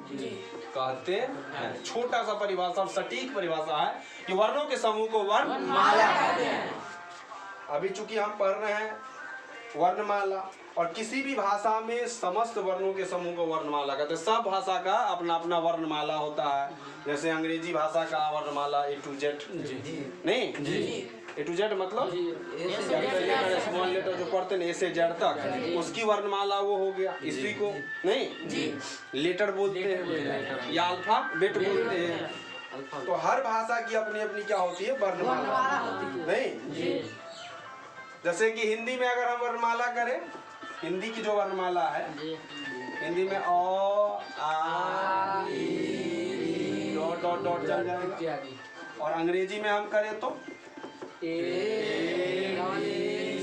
कहते हैं। छोटा सा परिभाषा और सटीक परिभाषा है कि वर्णों के समूह को वर्णमाला कहते हैं। अभी चूंकि हम पढ़ रहे हैं वर्णमाला, और किसी भी भाषा में समस्त वर्णों के समूह को वर्णमाला कहते हैं। सब भाषा का अपना अपना वर्णमाला होता है। जैसे अंग्रेजी भाषा का वर्णमाला A to Z, नहीं A to Z मतलब स्मॉल लेटर जो पढ़ते हैं A से Z तक, उसकी वर्णमाला वो हो गया। इसी को नहीं लेटर बोलते हैं या अल्फाबेट बोलते हैं। तो हर भाषा की अपनी अपनी क्या होती है, वर्णमाला नहीं। जैसे कि हिंदी में अगर हम वर्णमाला करें, हिंदी की जो वर्णमाला है, हिंदी में ओ आ ई डॉट डॉट डॉट चल जाएगा। और अंग्रेजी में हम करें तो ए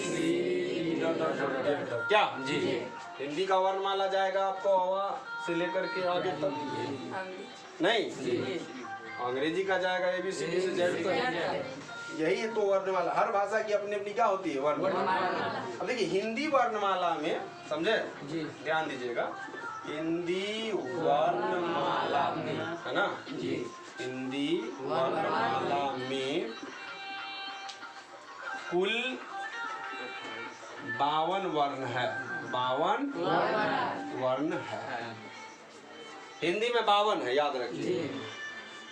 सी डॉट डॉट डॉट क्या जी। हिंदी का वर्णमाला जाएगा आपको अवा से लेकर के आगे तक, नहीं अंग्रेजी का जाएगा ABCD से Z तक। यही है तो वर्णमाला। हर भाषा की अपनी अपनी क्या होती है, वर्णमाला। अब देखिए हिंदी वर्णमाला में, समझे जी, ध्यान दीजिएगा, हिंदी वर्णमाला में है ना जी, हिंदी वर्णमाला में कुल 52 वर्ण है। 52 वर्ण है हिंदी में। 52 है, याद रखिए।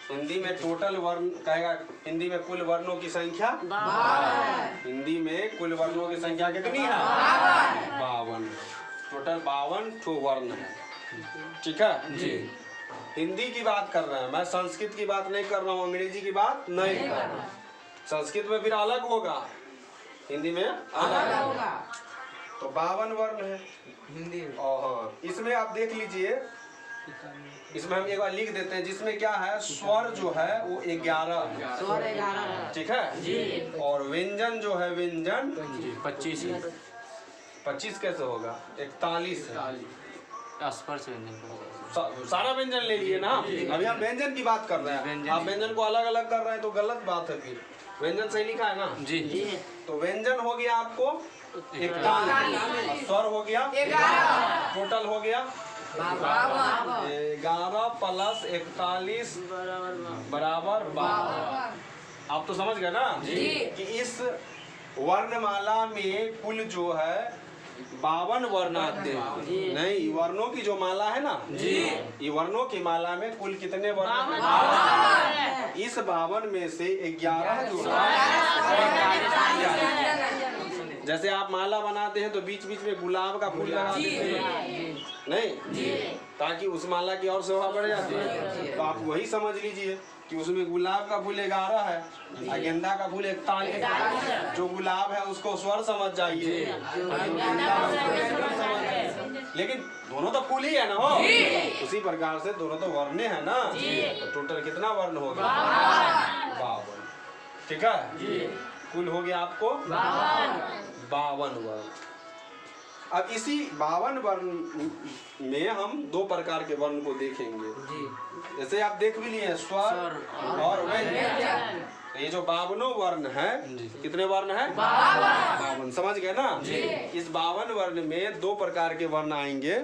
हिंदी में टोटल वर्ण कहेगा, हिंदी में कुल वर्णों की संख्या 52। हिंदी में कुल वर्णों की संख्या कितनी है, 52। टोटल 52 वर्ण है, ठीक है जी। हिंदी की बात कर रहे हैं, मैं संस्कृत की बात नहीं कर रहा हूँ, अंग्रेजी की बात नहीं कर रहा हूँ। संस्कृत में फिर अलग होगा, हिंदी में अलग होगा। तो 52 वर्ण है हिंदी में। और इसमें आप देख लीजिए, इसमें हम एक बार लिख देते हैं, जिसमें क्या है, स्वर जो है वो 11 है, ठीक है जी। और व्यंजन जो है, व्यंजन 25 कैसे होगा, 41 है। स्पर्श व्यंजन सारा व्यंजन ले लिए ना। अभी हम व्यंजन की बात कर रहे हैं, आप व्यंजन को अलग अलग कर रहे हैं तो गलत बात है। फिर व्यंजन सही लिखा है ना जी। तो व्यंजन हो गया आपको 41, स्वर हो गया 11, टोटल हो गया 11 प्लस 41 बराबर 12। आप तो समझ गए ना जी कि इस वर्णमाला में कुल जो है 52 वर्ण आते हैं। नहीं, वर्णों की जो माला है ना जी, ये वर्णों की माला में कुल कितने वर्ण हैं? इस 52 में से 11 जो जैसे आप माला बनाते हैं तो बीच बीच में गुलाब का फूल लगा देते हैं, नहीं, ताकि उस माला की और शोभा बढ़ जाती है। तो आप वही समझ लीजिए कि उसमें गुलाब का फूल 11 है और गेंदा का फूल 41। जो गुलाब है उसको स्वर समझ जाइए, लेकिन दोनों तो फूल ही है ना हो। उसी प्रकार से दोनों तो वर्ण है ना। तो टोटल कितना वर्ण हो गया, 52, ठीक है। कुल हो गया आपको 52 वर्ण। अब इसी 52 वर्ण में हम 2 प्रकार के वर्ण को देखेंगे। जैसे आप देख भी लिए स्वर और व्यंजन। ये जो 52 वर्ण है, कितने वर्ण है, 52। समझ गए ना। इस 52 वर्ण में 2 प्रकार के वर्ण आएंगे,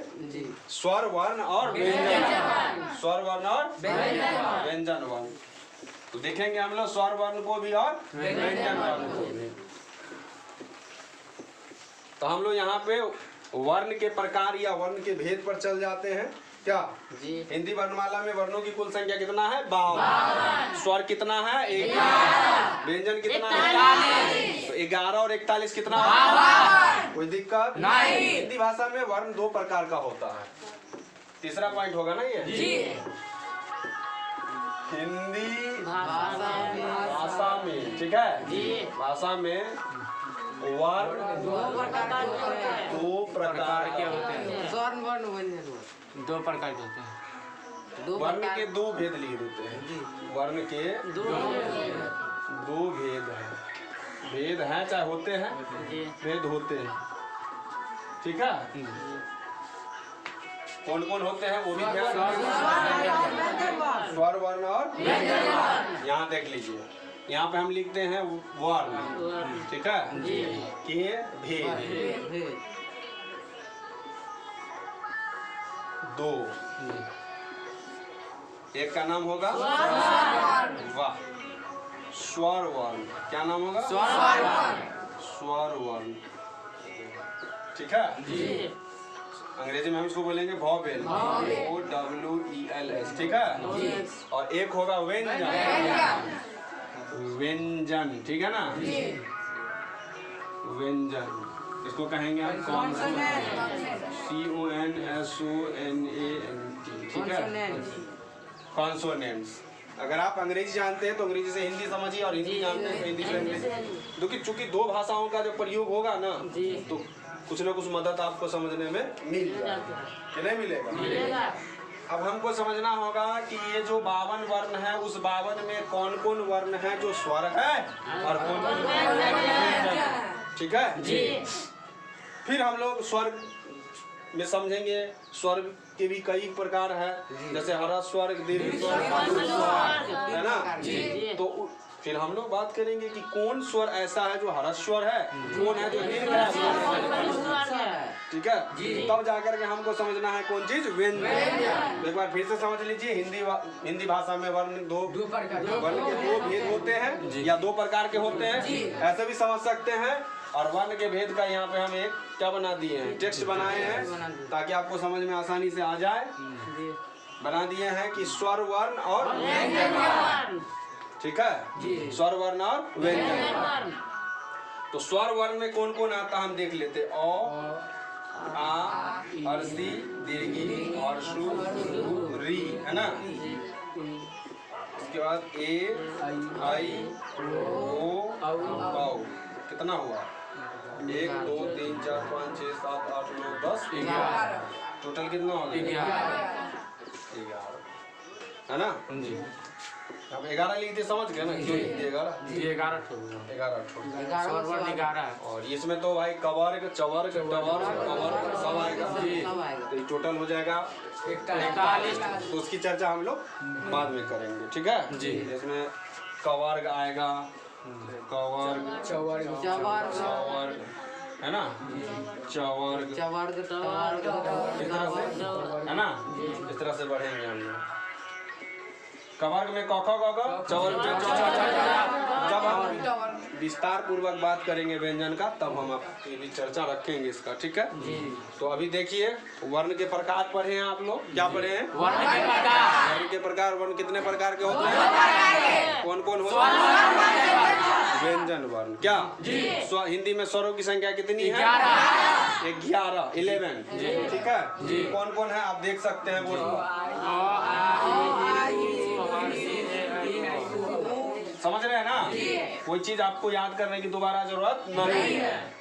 स्वर वर्ण और व्यंजन। स्वर वर्ण और व्यंजन वर्ण। तो देखेंगे हम लोग स्वर वर्ण को भी और व्यंजन वर्ण को भी। तो हम लोग यहाँ पे वर्ण के प्रकार या वर्ण के भेद पर चल जाते हैं क्या जी। हिंदी वर्णमाला में वर्णों की कुल संख्या कितना है, 52। स्वर कितना है, 11। व्यंजन कितना है, 11 और 41 कितना है, कोई दिक्कत नहीं। हिंदी भाषा में वर्ण 2 प्रकार का होता है। तीसरा पॉइंट होगा ना ये जी। हिंदी भाषा में, ठीक है, भाषा में वर्ण 2 प्रकार के होते हैं। 2 प्रकार के होते हैं। वर्ण के 2 भेद लिए देते हैं। वर्ण के 2 भेद हैं। भेद हैं चाहे होते हैं, भेद होते हैं, ठीक है। कौन कौन होते हैं वो भी स्वर वर्ण और यहाँ देख लीजिए, यहाँ पे हम लिखते हैं वर्ण, ठीक है, के भेद 2। एक का नाम होगा वाह, स्वर वर्ण। क्या नाम होगा? स्वर वर्ण। ठीक है जी। अंग्रेजी में हम इसको बोलेंगे वॉवेल, OWELS। ठीक है। और एक होगा व्यंजन, व्यंजन। ठीक है ना, व्यंजन इसको कहेंगे हम CONSONANT। ठीक है, कॉन्सोनेंट्स। अगर आप अंग्रेजी जानते हैं तो अंग्रेजी से हिंदी समझिए, और हिंदी जानते हैं तो हिंदी से अंग्रेजी। क्योंकि चूंकि दो भाषाओं का जब प्रयोग होगा ना तो कुछ ना कुछ मदद आपको समझने में मिल जाएगा कि नहीं मिलेगा। अब हमको समझना होगा कि ये जो 52 वर्ण है उस 52 में कौन कौन वर्ण है जो स्वर है और कौन कौन व्यंजन। ठीक है जी। फिर हम लोग स्वर में समझेंगे, स्वर के भी कई प्रकार है, जैसे हरा स्वर, दीर्घ स्वर, है ना। तो फिर हम लोग बात करेंगे कि कौन स्वर ऐसा है जो हरा स्वर है, कौन है जो दीर्घ है। ठीक है, तब जाकर के हमको समझना है कौन चीज व्यंजन। एक बार फिर से समझ लीजिए, हिंदी भाषा में वर्ण दो प्रकार के दो भेद होते हैं या दो प्रकार के होते हैं, ऐसे भी समझ सकते हैं। और वर्ण के भेद का यहाँ पे हम एक क्या बना दिए हैं, टेक्स्ट बनाए हैं ताकि आपको समझ में आसानी से आ जाए। बना दिए हैं कि स्वर वर्ण और व्यंजन। ठीक है, स्वर वर्ण और व्यंजन। तो स्वर वर्ण में कौन कौन आता हम देख लेते। अ, आ, अर्सी, दीर्घी और शु, री, है ना। उसके बाद ए, आई, ओ, औ। कितना हुआ? 1 2 3 4 5 6 7 8 9 10 11। टोटल कितना हो गया? 11, है ना जी। अब 11 लिखते समझ गए ना, क्यों लिखते 11? 11 और इसमें तो भाई कवर्ग, चवर्ग, टवर्ग, कवर्ग सब आएगा जी। तो ये टोटल हो जाएगा 41। तो उसकी चर्चा हम लोग बाद में करेंगे। ठीक है जी। इसमें कवर्ग आएगा, कवर्ग, चवर्ग, है ना, चवर्ग, इस तरह से, है ना, इस तरह से बढ़ेंगे हम लोग। कवर्ग में क ख ग घ, चवर्ग में च छ ज झ। जब हम विस्तार पूर्वक बात करेंगे व्यंजन का तब हम आपकी भी चर्चा रखेंगे इसका। ठीक है, तो अभी देखिए वर्ण के प्रकार पढ़े हैं आप लोग। क्या पढ़े हैं? वर्ण के प्रकार। वर्ण कितने प्रकार के होते हैं? कौन कौन होते हैं? व्यंजन वर्ण। क्या हिंदी में स्वरों की संख्या कितनी है? 11। ठीक है, कौन कौन है आप देख सकते हैं बोर्ड पर। समझ रहे हैं ना। कोई चीज आपको याद करने की दोबारा जरूरत नहीं है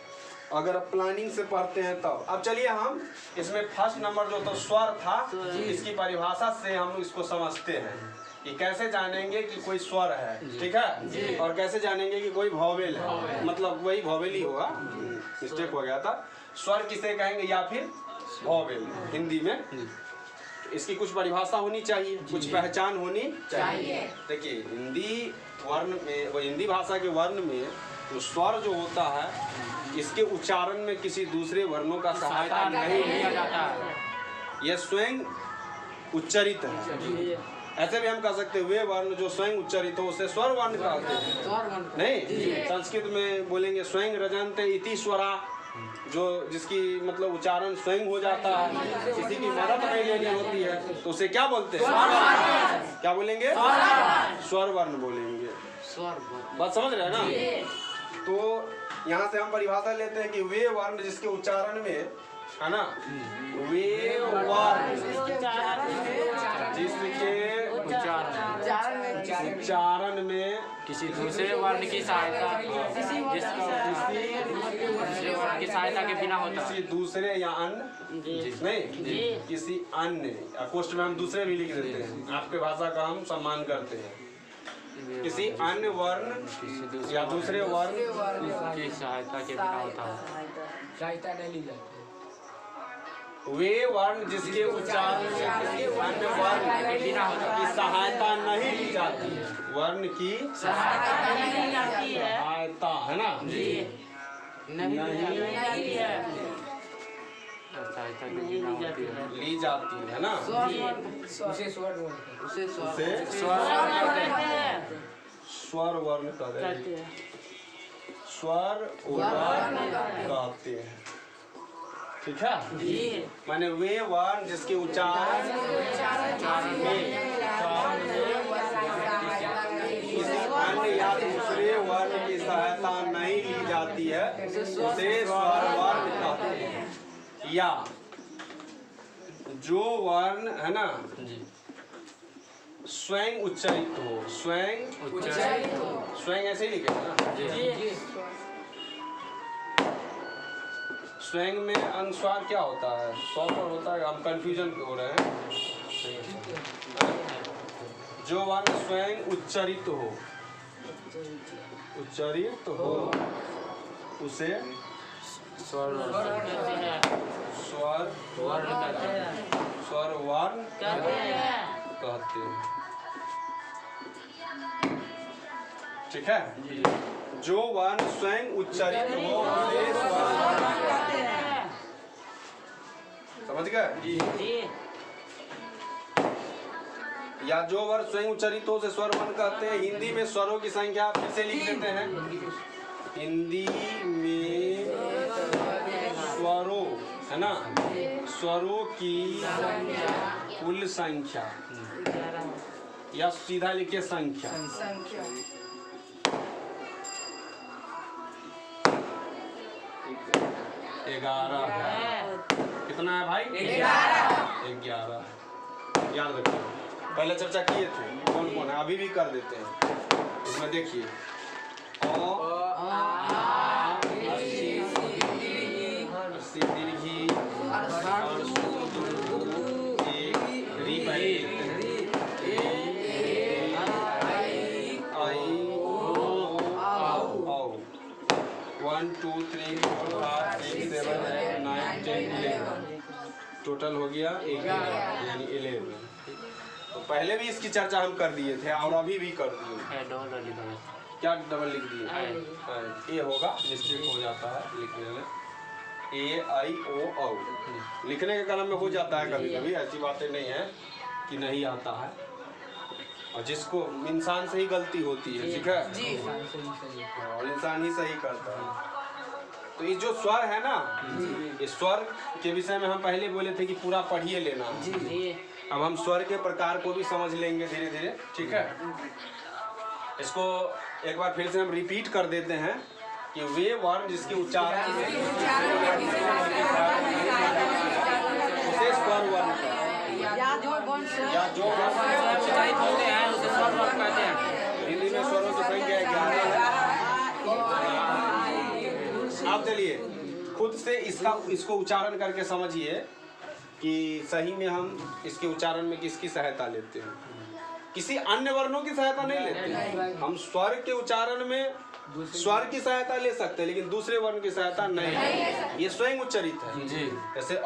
अगर आप प्लानिंग से पढ़ते हैं तब। अब चलिए हम इसमें फर्स्ट नंबर जो तो स्वर था, इसकी परिभाषा से हम लोग इसको समझते हैं कि कैसे जानेंगे कि कोई स्वर है। ठीक है, और कैसे जानेंगे कि कोई वॉवेल है, मतलब वही वॉवेल ही होगा, मिस्टेक हो गया था। स्वर किसे कहेंगे या फिर वॉवेल हिंदी में। इसकी कुछ परिभाषा होनी चाहिए, कुछ पहचान होनी चाहिए। देखिए हिंदी वर्ण में, वो हिंदी भाषा के वर्ण में तो स्वर जो होता है इसके उच्चारण में किसी दूसरे वर्णों का सहायता नहीं लिया जाता है, यह स्वयं उच्चरित है। ऐसे भी हम कह सकते हैं वे वर्ण जो स्वयं उच्चरित हो उसे स्वर वर्ण कहते हैं। नहीं, संस्कृत में बोलेंगे स्वयं रजन्ते इति स्वरा, जो जिसकी मतलब उच्चारण स्वयं हो जाता है, किसी की मदद नहीं लेनी होती है, तो उसे क्या बोलते हैं? क्या बोलेंगे? स्वर वर्ण बोलेंगे। बात समझ रहे हैं ना। तो यहाँ से हम परिभाषा लेते हैं कि वे वर्ण जिसके उच्चारण में, है ना, वे वर्ण जिसके उच्चारण में किसी दूसरे वर्ण की सहायता की सहायता के बिना होता है। किसी दूसरे या अन्य नहीं, किसी अन्य, कोष्ठ में हम दूसरे भी लिख देते हैं, आपके भाषा का हम सम्मान करते हैं। किसी अन्य वर्ण या दूसरे वर्ण की सहायता के बिना होता है। सहायता नहीं ली जाती। वे वर्ण जिसके उच्चारण से किसी अन्य वर्ण की सहायता नहीं ली जाती है। वर्ण की सहायता है ना, नहीं सहायता के बिना होती है। ली जाती है ना, उसे स्वर बोलते हैं। उसे स्वर कहते हैं। स्वर वर्ण कहते हैं। स्वर वर्ण कहते हैं। ठीक है, माने वे वर्ण जिसके उच्चारण में किसी अन्य या दूसरे वर्ण की सहायता नहीं ली जाती है उसे स्वर वर्ण कहते हैं। या जो वर्ण है ना स्वयं उच्चारित हो, स्वयं उच्चारित स्वयं ऐसे ही लिखेगा ना, स्वयं में अनुस्वार क्या होता है, स्व पर होता है, हम कंफ्यूजन हो रहे हैं। जो वर्ण स्वयं उच्चारित हो, उच्चारित हो उसे स्वर स्वर वर्ण कहते हैं। स्वर वर्ण कहते हैं। ठीक है, जो वर्ण स्वयं उच्चारित हो उसे स्वर वर्ण कहते हैं। समझ गए? या जो वर्ण स्वयं उच्चारित हो उसे स्वर वर्ण कहते हैं। हिंदी में स्वरों की संख्या फिर से लिख देते हैं। हिंदी में स्वरों है ना, स्वरों की कुल संख्या या सीधा लिखिए संख्या। ग्यारह है। कितना है भाई? 11। याद रखिए, पहले चर्चा किए थे कौन कौन है, अभी भी कर देते हैं। इसमें देखिए दीर्घी one two three four five six seven eight nine 10 11 total हो गया 11 यानी 11। तो पहले भी इसकी चर्चा हम कर दिए थे और अभी भी कर दिए। क्या डबल लिख दिए? ए होगा, मिस्टेक हो जाता है लिखने में। ए आई ओ औ लिखने के क्रम में हो जाता है कभी कभी, ऐसी बातें नहीं है कि नहीं आता है, और जिसको इंसान से ही गलती होती है। ठीक है, और इंसान ही सही करता है। तो ये जो स्वर है ना, ये स्वर के विषय में हम पहले बोले थे कि पूरा पढ़िए लेना। अब हम स्वर के प्रकार को भी समझ लेंगे धीरे धीरे। ठीक है, इसको एक बार फिर से हम रिपीट कर देते हैं कि वे वर्ण जिसके उच्चारण उसे स्वर वर्ण या जो उच्चारित होते हैं उसे स्वर वर्ण कहते हैं। हिंदी में स्वरों की संख्या 11 है। आप चलिए खुद से इसको उच्चारण करके समझिए कि सही में हम इसके उच्चारण में किसकी सहायता लेते हैं। किसी अन्य वर्णों की सहायता नहीं लेते। हम स्वर के उच्चारण में स्वर की सहायता ले सकते हैं, लेकिन दूसरे वर्ण की सहायता नहीं। ये स्वयं उच्चारित है। जैसे अ,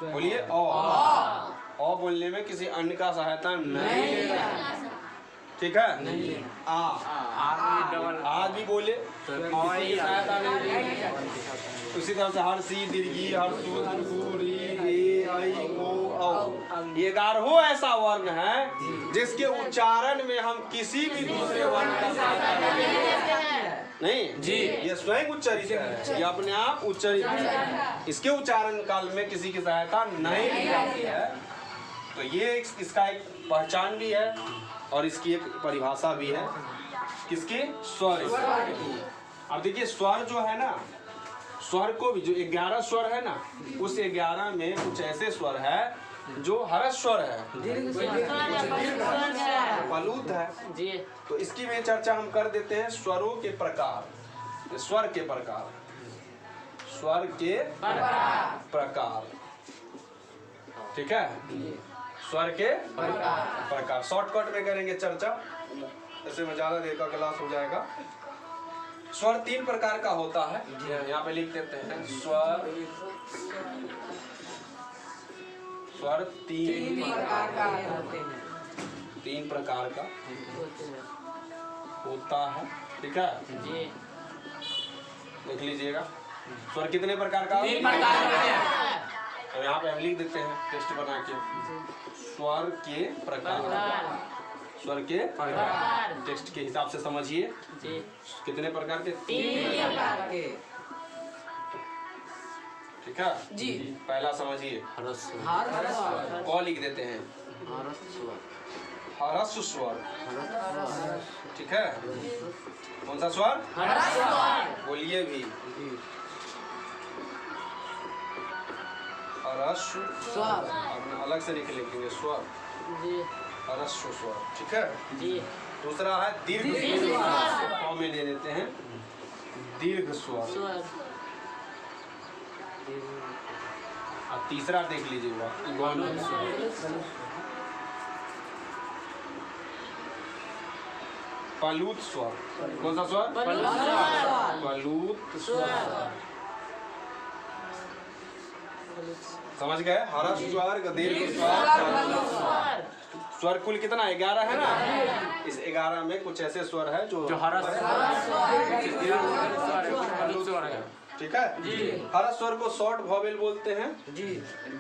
बोलिए अ बोलने में किसी अन्य का सहायता नहीं। ठीक है, आ भी बोले किसी की सहायता नहीं। उसी तरह से हर सी दीर्घी हर सू दीर्घ री रे आई ओ औ, ये 11 ऐसा वर्ण है जिसके उच्चारण में हम किसी भी दूसरे वर्ण का सहायता नहीं जी, ये स्वयं उच्चारित है, ये अपने आप उच्चारित है। इसके उच्चारण काल में किसी की सहायता नहीं ली जाती है। तो ये इसका एक पहचान भी है और इसकी एक परिभाषा भी है। किसकी? स्वर। अब देखिए स्वर जो है ना, स्वर को भी जो 11 स्वर है ना, उस 11 में कुछ ऐसे स्वर है जो हर्ष स्वर है, बलूत है। तो इसकी भी चर्चा हम कर देते हैं। स्वरों के प्रकार, स्वर के प्रकार, स्वर के प्रकार। ठीक है, स्वर के प्रकार शॉर्टकट में करेंगे चर्चा, ऐसे में ज्यादा देर का क्लास हो जाएगा। स्वर 3 प्रकार का होता है, यहाँ पे लिख देते हैं। स्वर 3 प्रकार का होता है। ठीक है, लिख लीजिएगा। स्वर कितने प्रकार का? 3 प्रकार का। तो यहाँ पे हम लिख देते हैं टेस्ट बना के स्वर के प्रकार। स्वर के प्रकार। टेक्स्ट के हिसाब से समझिए जी। कितने प्रकार के? 3 प्रकार के। ठीक है जी। पहला समझिए ह्रस्व। हर क लिख देते हैं ह्रस्व। ह्रस्व स्वर। ह्रस्व। ठीक है कौन सा स्वर? ह्रस्व। बोलिए भी जी। ह्रस्व स्वर। अपने अलग से लिख लेंगे स्वर जी। ह्रस्व स्वर। ठीक है जी। दूसरा है दीर्घ दीर्घ स्वर। क में ले लेते हैं दीर्घ स्वर। स्वर। और तीसरा देख लीजिएगा गौण स्वर। पलूत स्वर। कौन सा स्वर? पलूत स्वर। समझ गए? ह्रस्व स्वर दीर्घ स्वर। स्वर कुल कितना 11 है ना? इस 11 में कुछ ऐसे स्वर है जो ह्रस्व स्वर है। ठीक है जी। ह्रस्व स्वर को शॉर्ट वॉवेल बोलते हैं, जी।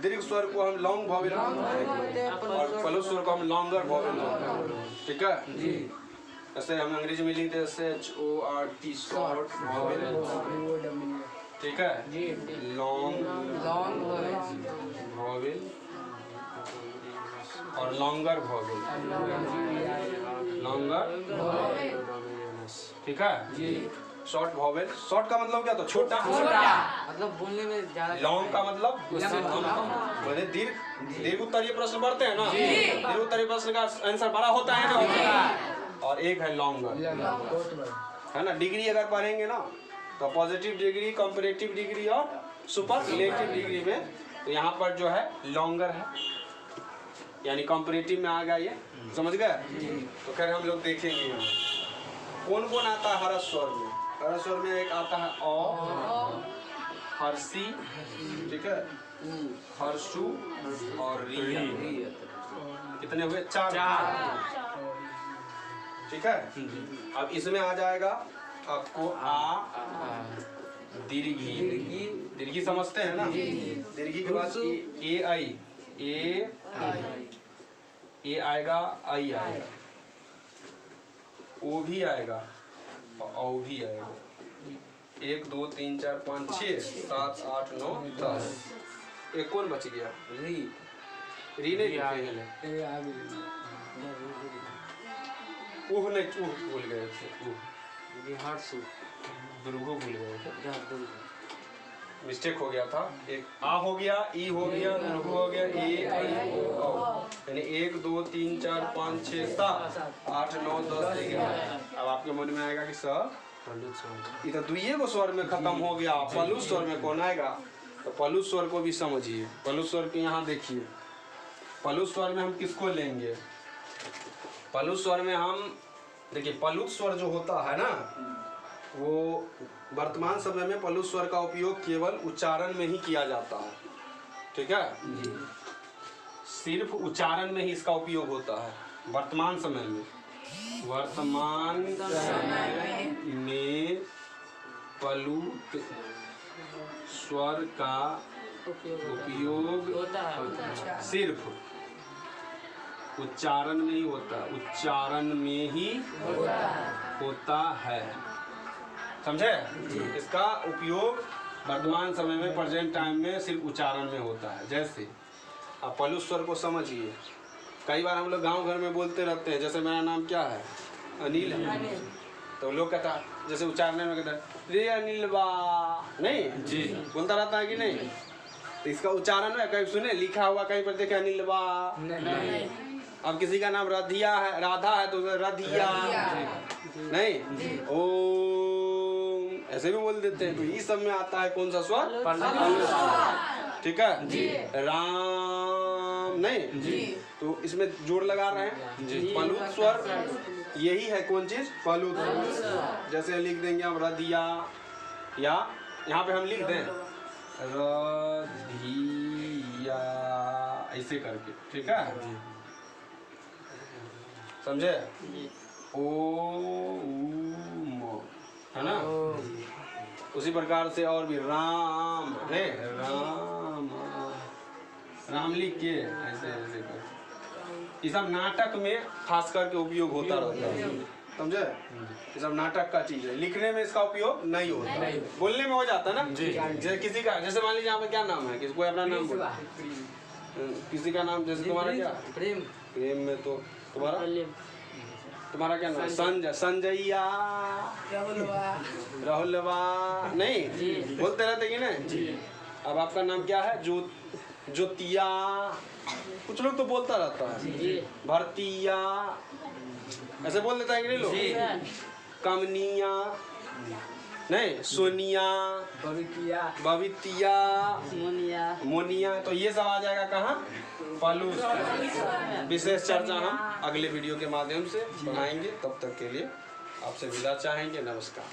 दीर्घ स्वर को हम लॉन्ग वॉवेल बोलते हैं और पलूत स्वर को हम लॉन्गर वॉवेल बोलते हैं। ठीक है जी। जैसे हम अंग्रेजी में लिखते हैं SHORT शॉर्ट वॉवेल। ठीक है जी। लॉन्ग लॉन्ग वॉवेल और लॉन्गर वॉवेल। लॉन्गर ठीक है जी। Short vowel. शॉर्ट का मतलब क्या था? छोटा। मतलब बोलने में ज्यादा। लॉन्ग का मतलब उससे मैंने दीर्घ उत्तरीय प्रश्न पढ़ते हैं ना, दीर्घ उत्तरीय प्रश्न का आंसर बड़ा होता है ना, और एक है लॉन्गर है ना। डिग्री अगर पढ़ेंगे ना तो पॉजिटिव डिग्री, कंपैरेटिव डिग्री और सुपरलेटिव डिग्री में तो यहाँ पर जो है लॉन्गर है, यानी कंपैरेटिव में आ गया ये। समझ गए? तो खैर हम लोग देखेंगे यहाँ कौन कौन आता है ह्रस्व स्वर में। ह्रस्व स्वर में एक आता है अ, हर्षी, ठीक है, हर्षु और रिया। कितने हुए? 4। ठीक है अब इसमें आ जाएगा आपको आ दीर्घी। दीर्घी समझते हैं ना? दीर्घी के बाद ए आई, ए आएगा, आई आएगा, ओ भी आएगा और औ भी आएगा। 1 2 3 4 5 6 7 8 9 10। एक कौन बच गया? री नहीं आ लिखे। गए। ऊह नहीं, ऊह भूल गए थे। ऊह जी। ह्रस्व। दुर्गो भूल गए थे, जी। मिस्टेक हो गया था। एक आ हो गया, ई हो गया, दुर्गो हो गया, ए आई ओ औ। यानी 1 2 3 4 5 6 7 8 9 10 11। अब आपके मन में आएगा कि सर पलूत स्वर। ये तो दुइये को स्वर में खत्म हो गया, पलूत स्वर में कौन आएगा? तो पलूत स्वर को भी समझिए। पलूत स्वर के यहाँ देखिए, पलूत स्वर में हम किसको लेंगे? पलूत स्वर में हम देखिए, पलूत स्वर जो होता है ना वो वर्तमान समय में पलूत स्वर का उपयोग केवल उच्चारण में ही किया जाता है। ठीक है सिर्फ उच्चारण में ही इसका उपयोग होता है वर्तमान समय में। वर्तमान समय में पलूत स्वर का उपयोग सिर्फ उच्चारण में ही होता है, उच्चारण में ही होता है। समझे? इसका उपयोग वर्तमान समय में प्रेजेंट टाइम में सिर्फ उच्चारण में होता है। जैसे आप पलूत स्वर को समझिए, कई बार हम लोग गांव घर में बोलते रहते हैं, जैसे मेरा नाम क्या है? अनिल है, तो लोग कहता है, जैसे उच्चारण में कहता है रे अनिल बा, नहीं जी। बोलता रहता है कि नहीं? तो इसका उच्चारण में कहीं सुने लिखा हुआ कहीं पर देखे अनिल बा? नहीं। अब किसी का नाम राधिया है, राधा है तो रधिया नहीं, ओम ऐसे भी बोल देते हैं। तो ये सब में आता है कौन सा स्वर? ठीक है राम नहीं जी। तो इसमें जोड़ लगा रहे हैं। पलूत स्वर यही है कौन चीज? पलूत स्वर। जैसे लिख देंगे हम रधिया, या यहाँ पे हम लिख दें रधिया ऐसे करके। ठीक है समझे? ओम है ना? उसी प्रकार से और भी राम है, राम राम लिख के ऐसे ऐसे कर, ये सब नाटक में खास करके उपयोग होता रहता है, समझे? ये सब नाटक का चीज है, लिखने में इसका उपयोग नहीं होता, बोलने में हो जाता है ना। जैसे किसी का, जैसे मान लीजिए यहाँ पे क्या नाम है, किसी कोई अपना नाम बोला, किसी का नाम, जैसे तुम्हारा क्या प्रेम प्रेम में, तो तुम्हारा क्या नाम? संजय, संजैया, राहुलवा, नहीं बोलते रहते कि नहीं? अब आपका नाम क्या है? ज्योतिया, कुछ लोग तो बोलता रहता है, भरतिया, ऐसे बोल देता है कि नहीं लोग? कमनिया, नहीं, सोनिया, बबितिया, मोनिया, तो ये सब आ जाएगा कहाँ? पहलू। विशेष चर्चा हम अगले वीडियो के माध्यम से बनाएंगे, तब तक के लिए आपसे विदा चाहेंगे। नमस्कार।